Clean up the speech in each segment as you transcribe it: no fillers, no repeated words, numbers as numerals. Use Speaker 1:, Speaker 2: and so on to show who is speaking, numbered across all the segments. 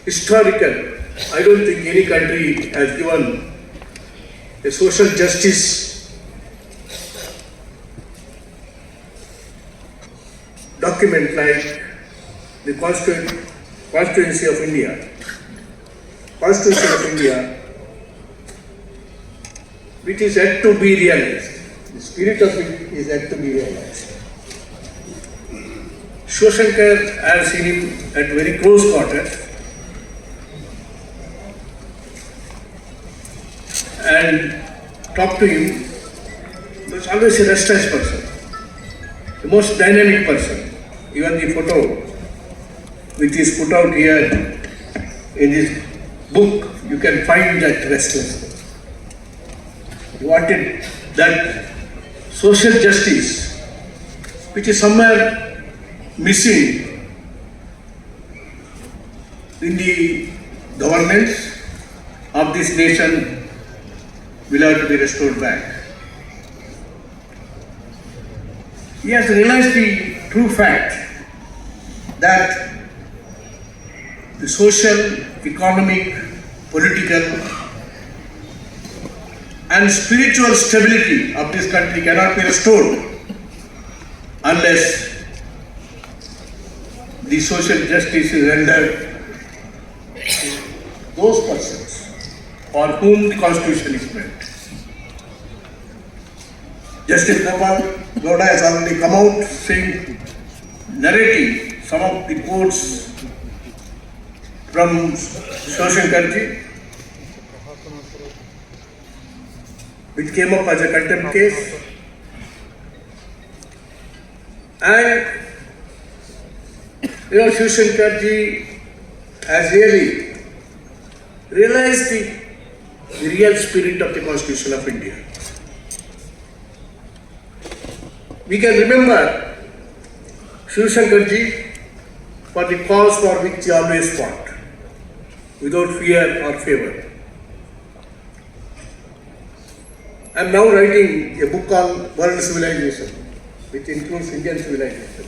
Speaker 1: historical. I don't think any country has given a social justice document like the Constituency of India. Constitution of India, which is yet to be realized. The spirit of it is yet to be realized. Shivashankar, I have seen him at very close quarters, and talked to him. He was always a restless person, the most dynamic person. Even the photo which is put out here in this book, you can find that restlessness. He wanted that social justice, which is somewhere missing in the governance of this nation, will have to be restored back. He has realized the true fact that the social, economic, political and spiritual stability of this country cannot be restored unless the social justice is rendered to those persons for whom the Constitution is meant. Justice Gopal Gowda has already come out saying, narrating some of the quotes from Shivashankar, which came up as a contempt case, and Shivashankar has really realized the real spirit of the Constitution of India. We can remember Shivashankar for the cause for which he always fought, without fear or favor. I am now writing a book called World Civilization, which includes Indian civilization,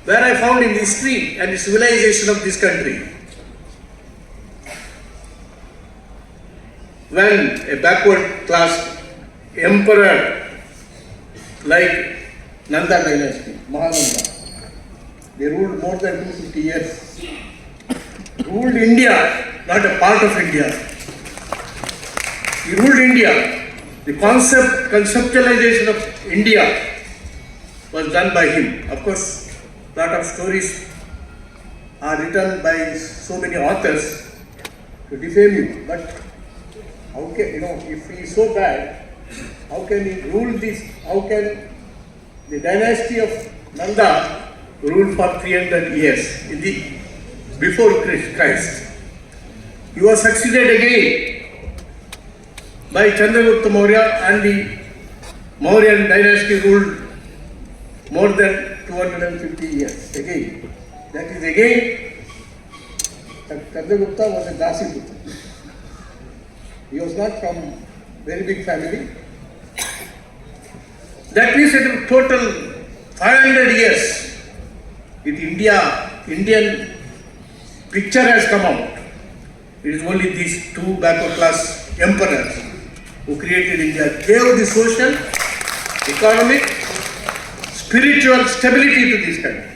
Speaker 1: where I found in the history and the civilization of this country, when a backward class emperor like Nanda dynasty, Mahananda, they ruled more than 250 years, ruled India, not a part of India. He ruled India. The conceptualization of India was done by him. Of course, a lot of stories are written by so many authors to defame him. But how can, if he is so bad, how can he rule this? How can the dynasty of Nanda rule for 300 years before Christ? He was succeeded again by Chandragupta Maurya, and the Mauryan dynasty ruled more than 250 years again. That is again, Chandragupta was a Dasi Putra. He was not from very big family. That means that in total 500 years, with Indian picture has come out. It is only these two backward class emperors who created India, gave the social, economic, spiritual stability to this country.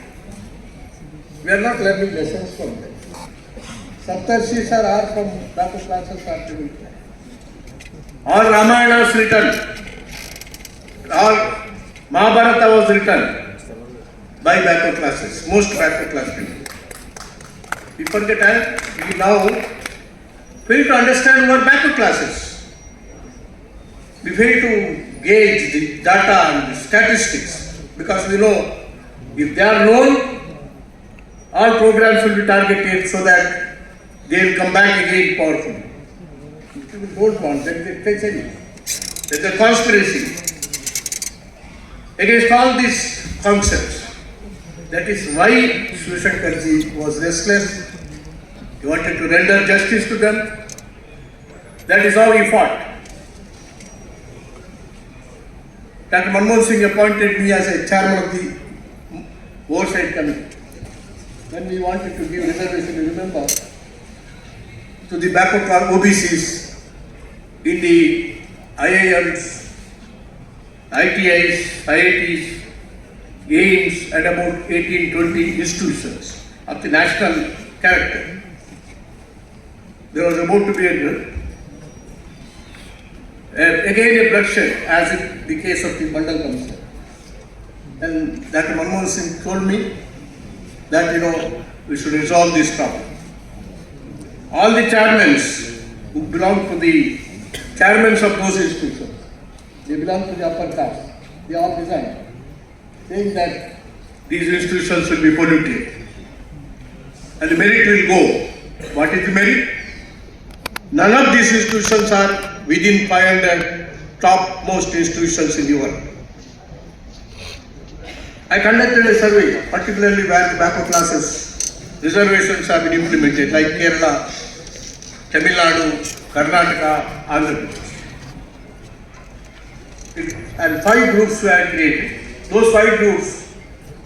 Speaker 1: We are not learning lessons from them. Saptarshis are from backward classes are doing that. All Ramayana was written, all Mahabharata was written by backward classes, most backward class people. We forget, we now fail to understand what backward classes. We fail to gauge the data and the statistics, because we know if they are known, all programs will be targeted so that they will come back again powerful. We don't want that. There's a conspiracy against all these concepts. That is why Shivashankar was restless. He wanted to render justice to them. That is how he fought. Dr. Manmohan Singh appointed me as a chairman of the Oversight Committee. when we wanted to give reservation, you remember, to the backward class OBCs in the IIMs, ITIs, IITs, AIMS and about 18-20 institutions of the national character. There was about to be again a bloodshed as in the case of the Mandal Commission. And Dr. Manmohan Singh told me that we should resolve this problem. All the chairmen who belong to the chairmen of those institutions, they belong to the upper caste, they all resigned, saying that these institutions will be polluted and the merit will go. What is the merit? None of these institutions are within 500 topmost institutions in the world. I conducted a survey, particularly where the backward classes reservations have been implemented, like Kerala, Tamil Nadu, Karnataka, Andhra Pradesh. And 5 groups were created. Those 5 groups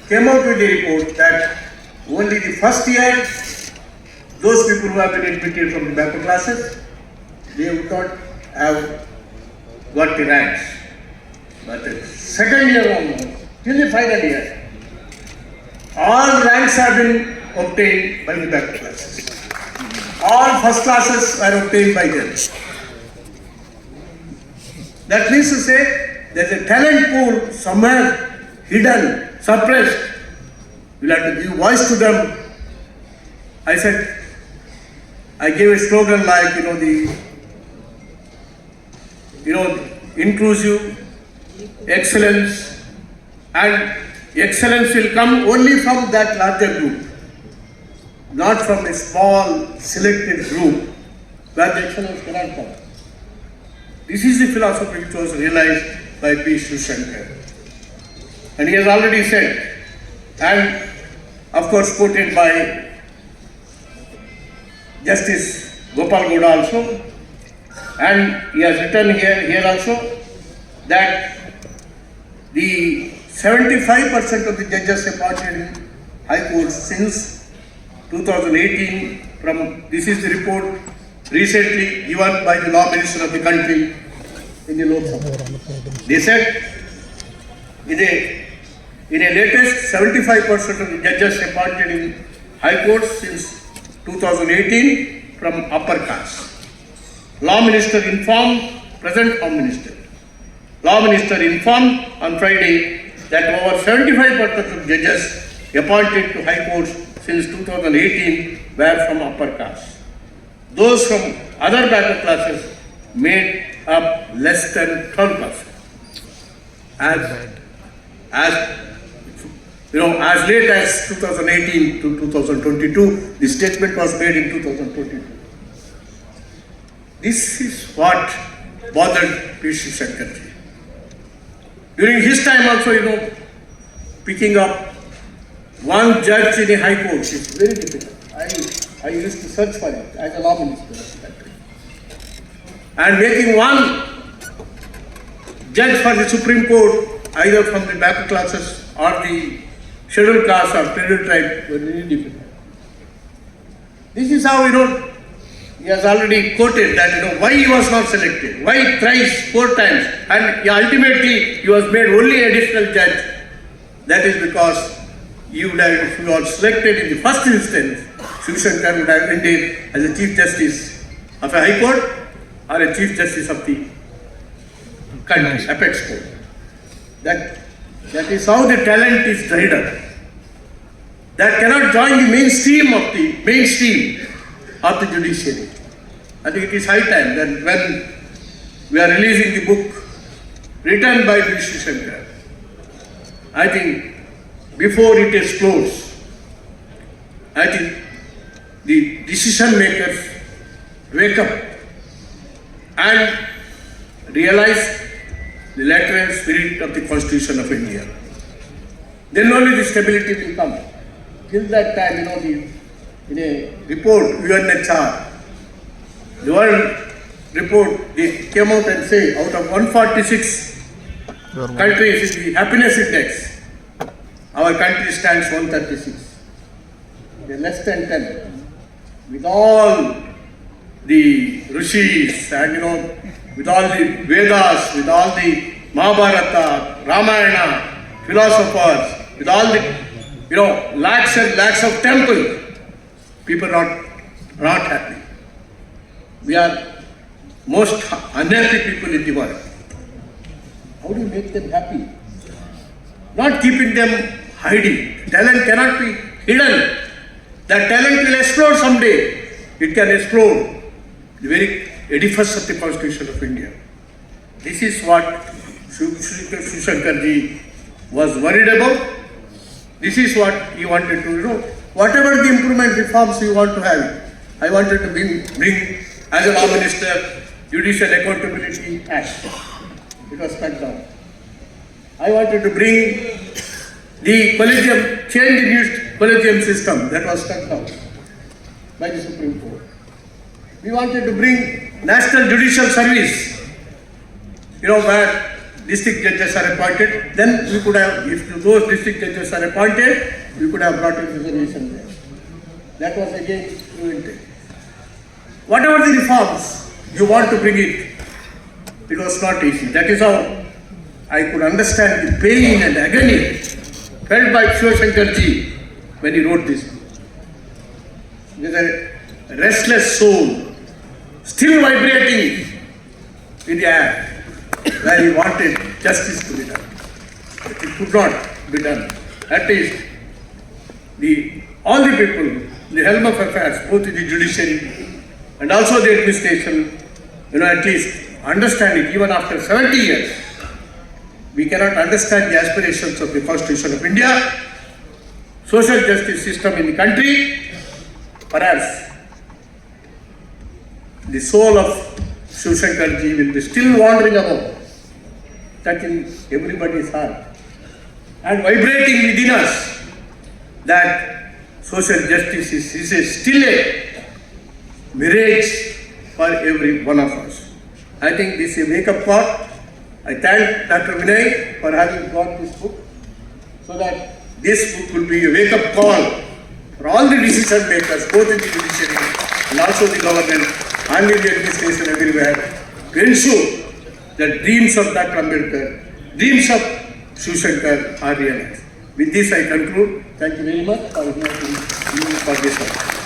Speaker 1: came out with a report that only the first year, those people who have been admitted from the backward classes, they would not have got the ranks. But the second year onwards, till the final year, all ranks have been obtained by the backward classes. All first classes are obtained by them. That means to say, there is a talent pool somewhere hidden, suppressed. We'll have to give voice to them. I gave a slogan like, inclusive, excellence, and excellence will come only from that larger group, not from a small selected group where the excellence cannot come. This is the philosophy which was realized by P. Shivshankar. And he has already said, and of course quoted by Justice Gopal Gowda also, and he has written here also that the 75% of the judges appointed in High Court since 2018 this is the report recently given by the Law Minister of the country in the Lok Sabha. They said in a latest 75% of the judges appointed in High Court since 2018 from upper caste. Law Minister informed, present Home Minister. Law Minister informed on Friday that over 75% of judges appointed to High Courts since 2018 were from upper caste. Those from other backward classes made up less than 12%. As late as 2018 to 2022, the statement was made in 2022. This is what bothered P. Shivshankar. During his time also, picking up one judge in a high court is very difficult. I used to search for it as a law minister of the country. And making one judge for the Supreme Court, either from the backward classes or the scheduled caste or scheduled tribe, was very difficult. This is how, he has already quoted that, why he was not selected, why thrice, 4 times, and ultimately he was made only additional judge. That is because if you are selected in the first instance, Shivshankar would have ended as a Chief Justice of a High Court or a Chief Justice of the country, Apex Court. That is how the talent is dried up. That cannot join the mainstream of the judiciary. I think it is high time that when we are releasing the book written by P. Shivshankar, I think before it explodes, I think the decision makers wake up and realize the letter and spirit of the Constitution of India. Then only the stability will come. Till that time, in a report, UNHR, the world report, they came out and say out of 146 countries in the happiness index, our country stands 136. they're less than 10. With all the rishis and with all the Vedas, with all the Mahabharata, Ramayana, philosophers, with all the lakhs and lakhs of temples, people are not happy. We are most unhappy people in the world. How do you make them happy? Not keeping them hiding. Talent cannot be hidden. That talent will explode someday. It can explode the very edifice of the Constitution of India. This is what Shiv Shankarji was worried about. This is what he wanted to, whatever the improvement reforms you want to have, I wanted to bring as a law minister, Judicial Accountability Act. It was cut down. I wanted to bring the collegium, change the new collegium system, that was cut down by the Supreme Court. We wanted to bring National Judicial Service, where district judges are appointed. Then we could have, if those district judges are appointed, we could have brought in reservation there. That was again prevented. Whatever the reforms you want to bring it was not easy. That is how I could understand the pain and agony felt by Shiv Shankarji when he wrote this book. With a restless soul, still vibrating in the air, where he wanted justice to be done. But it could not be done. At least all the people, the helm of affairs, both in the judiciary and also the administration, at least understand it. Even after 70 years, we cannot understand the aspirations of the Constitution of India, social justice system in the country. Perhaps the soul of Shiv Shankarji will be still wandering about, touching everybody's heart and vibrating within us that social justice is still a mirage for every one of us. I think this is a wake-up call. I thank Dr. Vinay for having brought this book, so that this book will be a wake-up call for all the decision makers, both in the judiciary and also the government and in the administration everywhere, to ensure that dreams of Dr. Ambedkar, dreams of Shiv Shankar are realized. With this I conclude. Thank you very much for this.